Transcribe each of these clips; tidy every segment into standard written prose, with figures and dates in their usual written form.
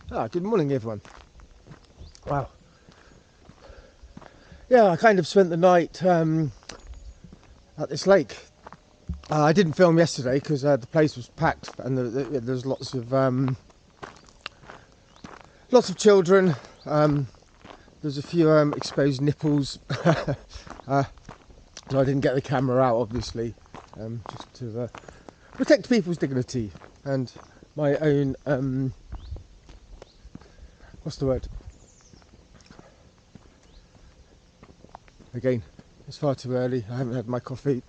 Good morning, everyone. Wow. Yeah, I kind of spent the night at this lake. I didn't film yesterday because the place was packed and there's lots of children. There's a few exposed nipples, so I didn't get the camera out, obviously, just to protect people's dignity and my own. What's the word? Again, it's far too early. I haven't had my coffee.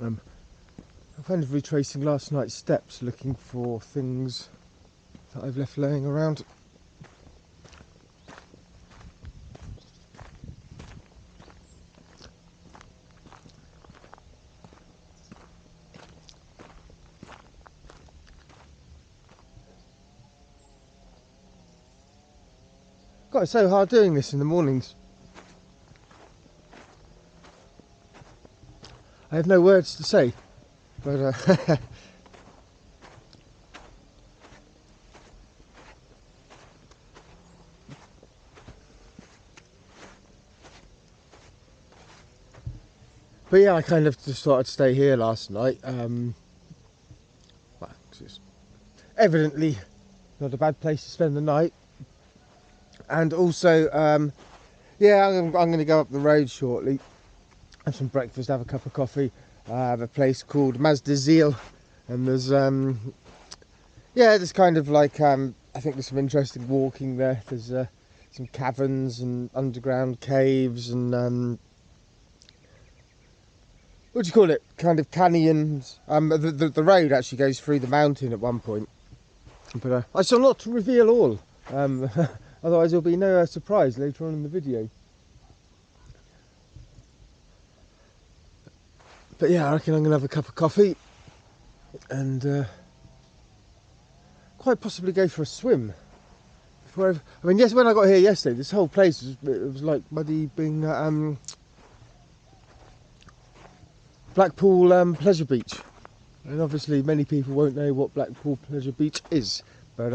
I'm kind of retracing last night's steps, looking for things that I've left laying around. God, it's so hard doing this in the mornings. I have no words to say, but but yeah, I kind of just thought I'd stay here last night. Well, it's evidently not a bad place to spend the night, and also, yeah, I'm going to go up the road shortly, have some breakfast, have a cup of coffee. I have a place called azil, and there's yeah, there's kind of like I think there's some interesting walking there. There's some caverns and underground caves and what do you call it? Kind of canyons. The road actually goes through the mountain at one point, but I shall not reveal all. Otherwise, there'll be no surprise later on in the video. But yeah, I reckon I'm going to have a cup of coffee and quite possibly go for a swim. I mean, yes, when I got here yesterday, this whole place was like muddy being Blackpool Pleasure Beach. And obviously many people won't know what Blackpool Pleasure Beach is, but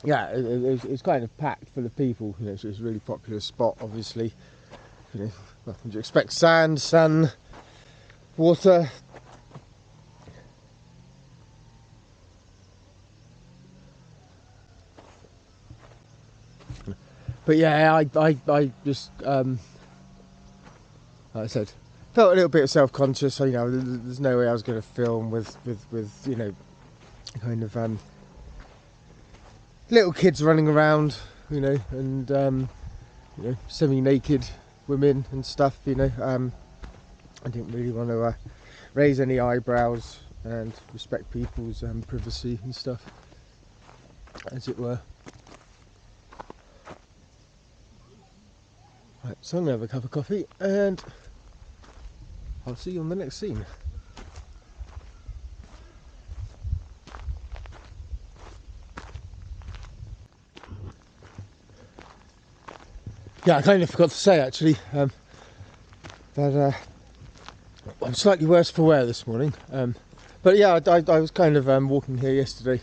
yeah, it's kind of packed full of people. You know, so it's a really popular spot, obviously. You know, nothing to expect: sand, sun, water. But yeah, I just like I said, felt a little bit self-conscious. So, you know, there's no way I was going to film with you know, kind of little kids running around, you know, and you know, semi-naked women and stuff. You know, I didn't really want to raise any eyebrows and respect people's privacy and stuff, as it were. Right, so I'm gonna have a cup of coffee and I'll see you on the next scene. Yeah, I kind of forgot to say actually that I'm slightly worse for wear this morning. But yeah, I was kind of walking here yesterday,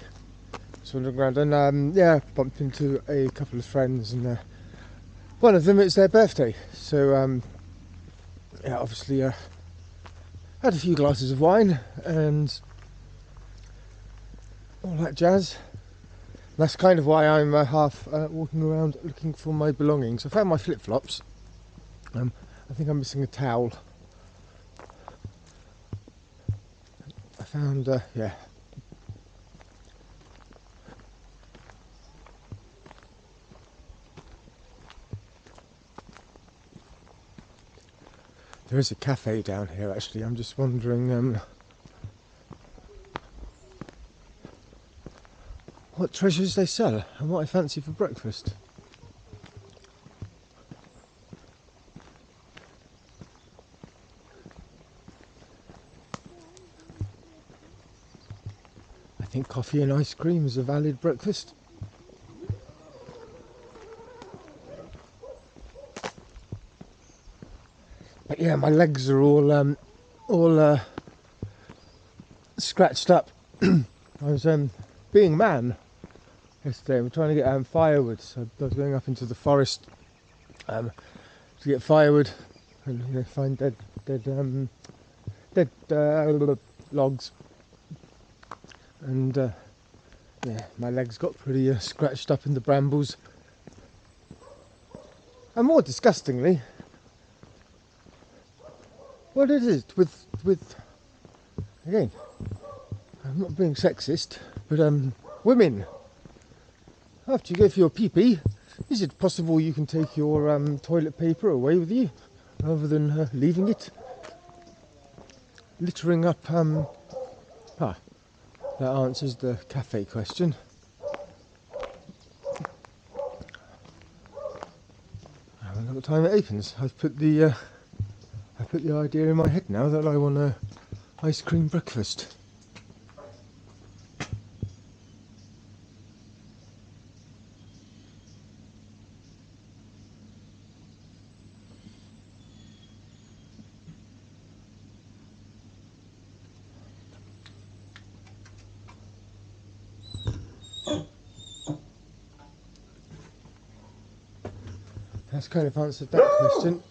just wandering around, and yeah, bumped into a couple of friends, and one of them, it's their birthday, so yeah, obviously had a few glasses of wine and all that jazz. That's kind of why I'm half walking around looking for my belongings. I found my flip-flops. I think I'm missing a towel. I found, yeah. There is a cafe down here actually. I'm just wondering what treasures they sell and what I fancy for breakfast. I think coffee and ice cream is a valid breakfast. But yeah, my legs are all scratched up. I was being man. yesterday. We're trying to get firewood, so I was going up into the forest to get firewood and find dead logs. And yeah, my legs got pretty scratched up in the brambles. And more disgustingly, what it is with again, I'm not being sexist, but women, after you go for your pee-pee, is it possible you can take your toilet paper away with you rather than leaving it littering up? That answers the cafe question. I haven't got the time it opens. I've put the idea in my head now that I want a ice cream breakfast. That's kind of answered that question.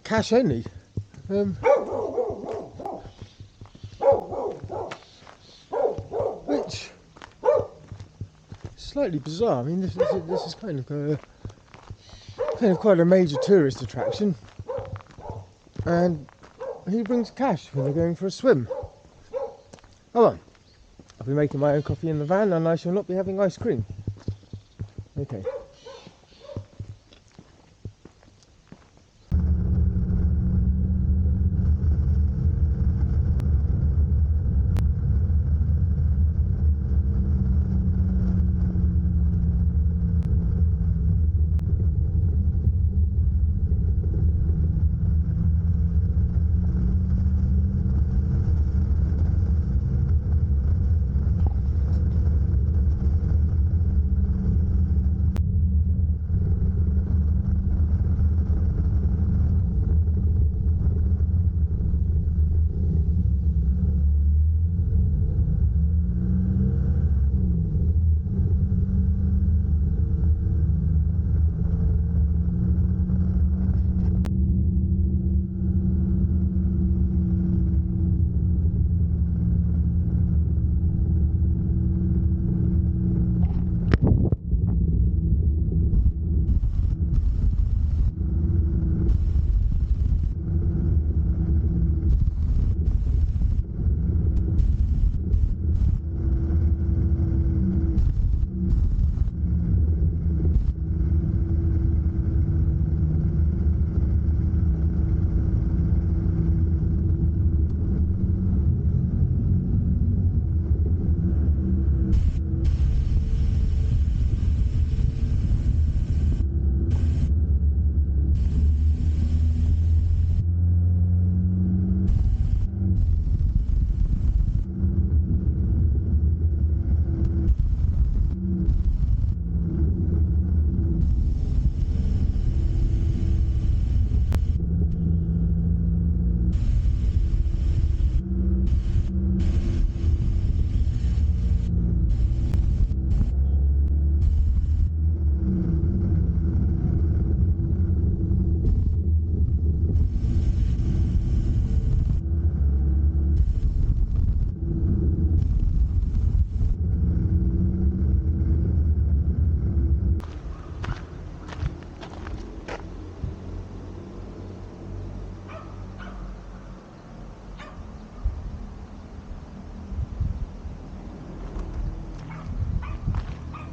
Cash only. Which slightly bizarre. I mean, this is kind of quite a major tourist attraction, and he brings cash when they're going for a swim. Hold on. I'll be making my own coffee in the van, and I shall not be having ice cream. Okay.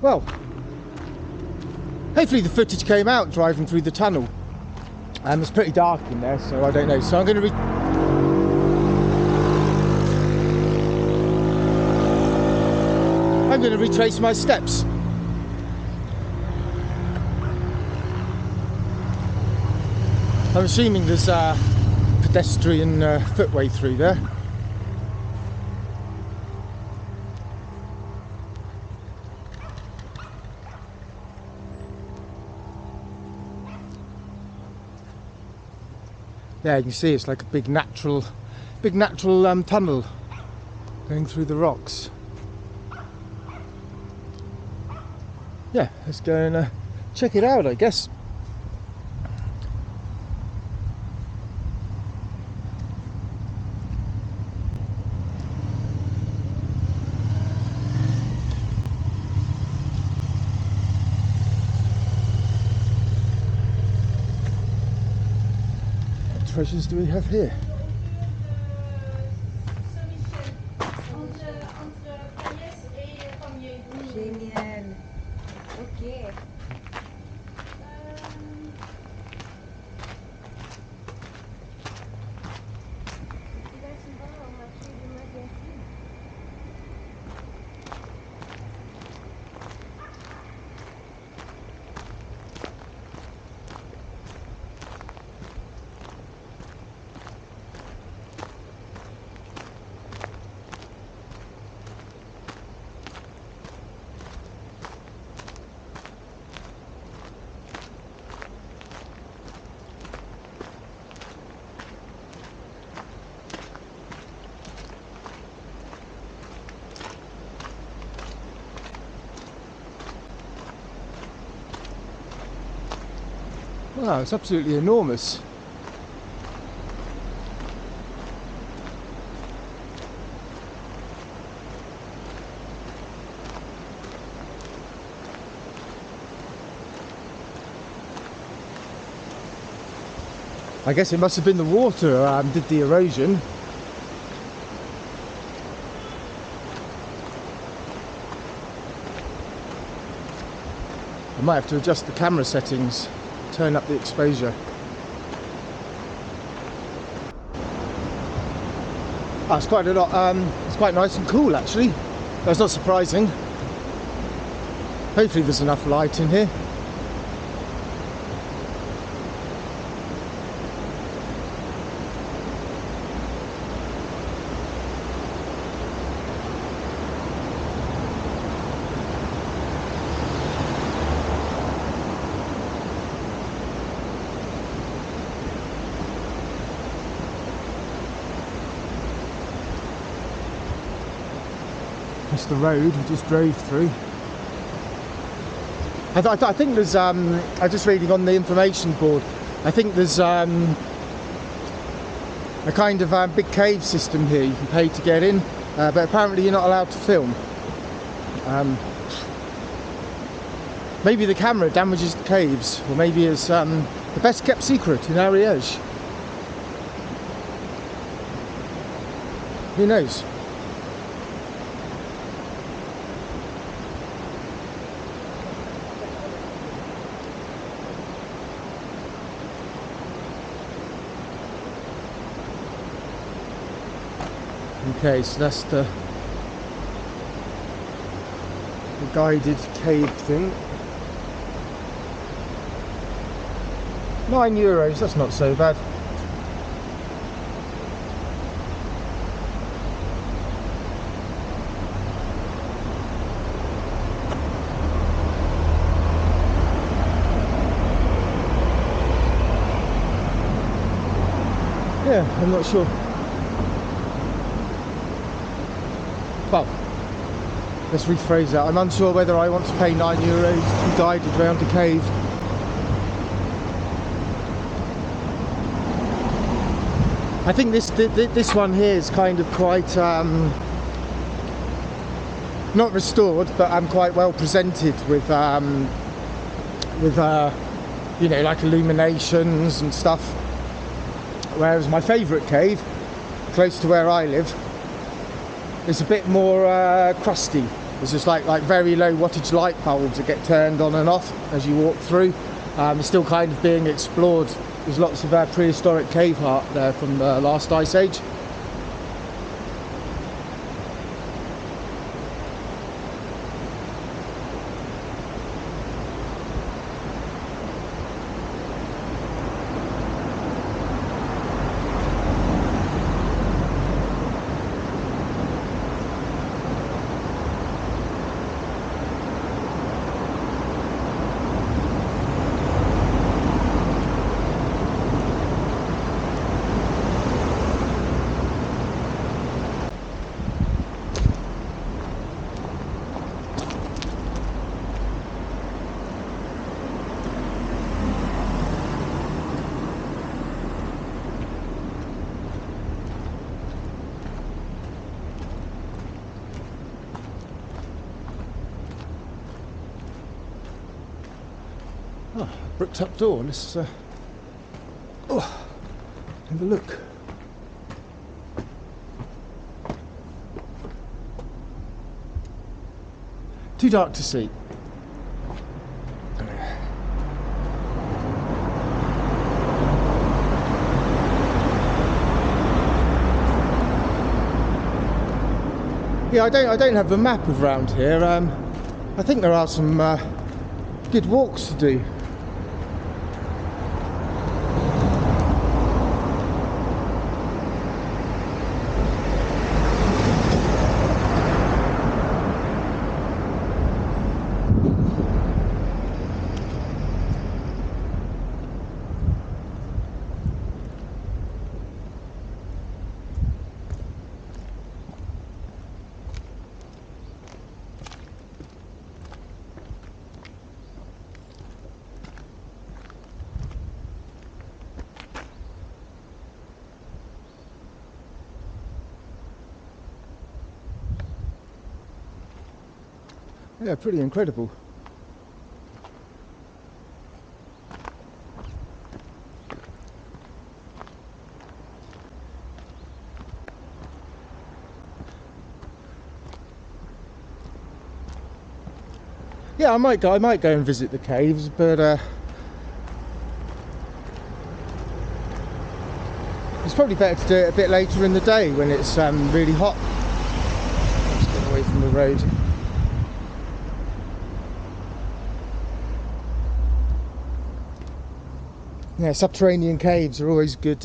Well, hopefully the footage came out driving through the tunnel. It's pretty dark in there, so I don't know. So I'm going to retrace my steps. I'm assuming there's a pedestrian footway through there. Yeah, you can see it's like a big natural tunnel going through the rocks. yeah, let's go and check it out, I guess. What treasures do we have here? Génial. Ok. Là, souvent au marché du magazine. Wow, it's absolutely enormous. I guess it must have been the water did the erosion. I might have to adjust the camera settings, turn up the exposure. Oh, it's quite a lot. It's quite nice and cool, actually. That's not surprising. Hopefully there's enough light in here. It's the road we just drove through. I think there's, I'm just reading on the information board, I think there's a kind of big cave system here you can pay to get in, but apparently you're not allowed to film. Maybe the camera damages the caves, or maybe it's the best kept secret in Ariège. Who knows? Okay, so that's the guided cave thing. €9, that's not so bad. Yeah, I'm not sure. Well, let's rephrase that. I'm unsure whether I want to pay €9 to be guided around the cave. I think this one here is kind of quite not restored, but quite well presented with you know, like illuminations and stuff. Whereas my favourite cave, close to where I live, is a bit more crusty. There's just like very low wattage light bulbs that get turned on and off as you walk through. It's still kind of being explored. There's lots of prehistoric cave art there from the last ice age. Bricked up door. Let's have a look. Too dark to see. Yeah, I don't have a map of around here. I think there are some good walks to do. Yeah, pretty incredible. Yeah, I might go and visit the caves, but it's probably better to do it a bit later in the day when it's really hot. Let's get away from the road. Yeah, subterranean caves are always good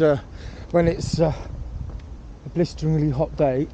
when it's a blisteringly hot day.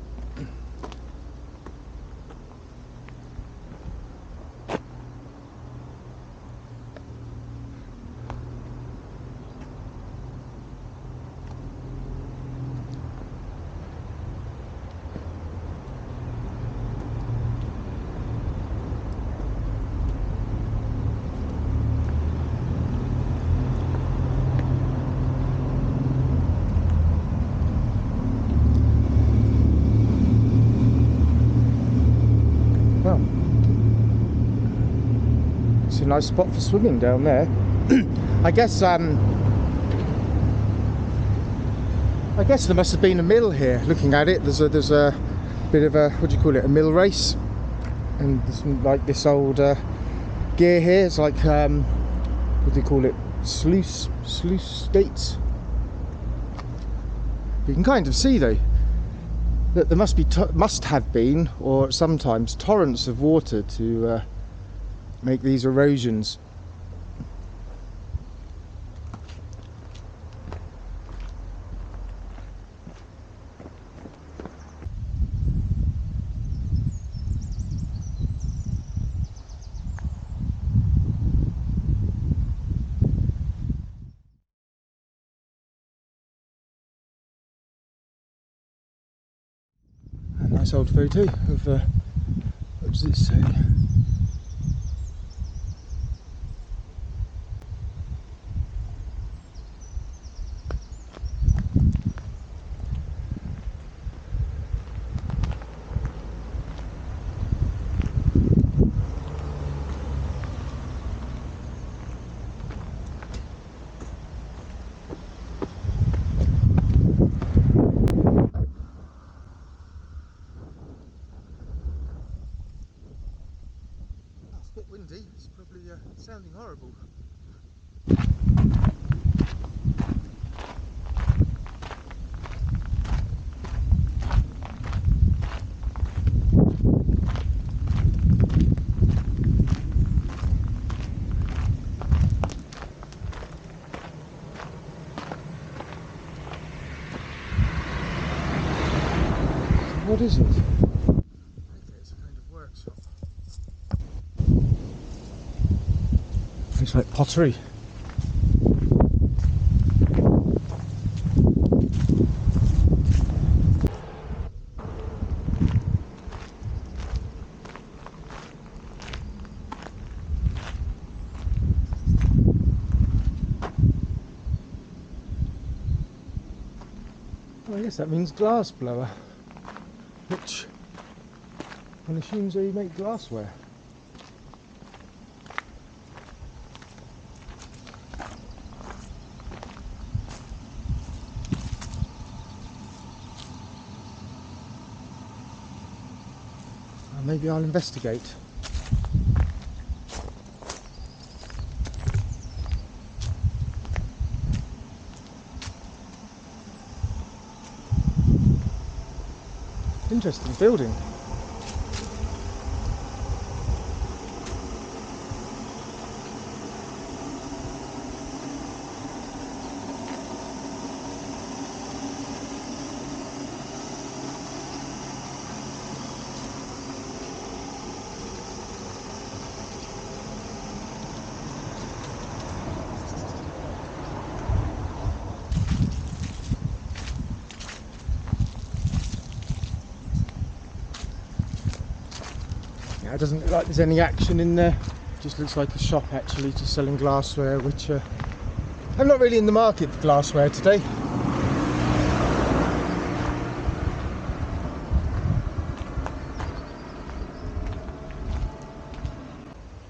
Well, it's a nice spot for swimming down there. I guess there must have been a mill here. Looking at it, there's a bit of a, what do you call it, a mill race, and there's like this old gear here. It's like what do you call it, sluice gates. You can kind of see though that there must have been, or sometimes torrents of water to make these erosions. A nice old photo of what does it say? It's a bit windy, it's probably sounding horrible. What is it? Okay, it's a kind of workshop. Looks like pottery. Oh, I guess that means glass blower, which one assumes they make glassware. Maybe I'll investigate. Interesting building. Yeah, it doesn't look like there's any action in there. Just looks like a shop actually, just selling glassware, which I'm not really in the market for glassware today.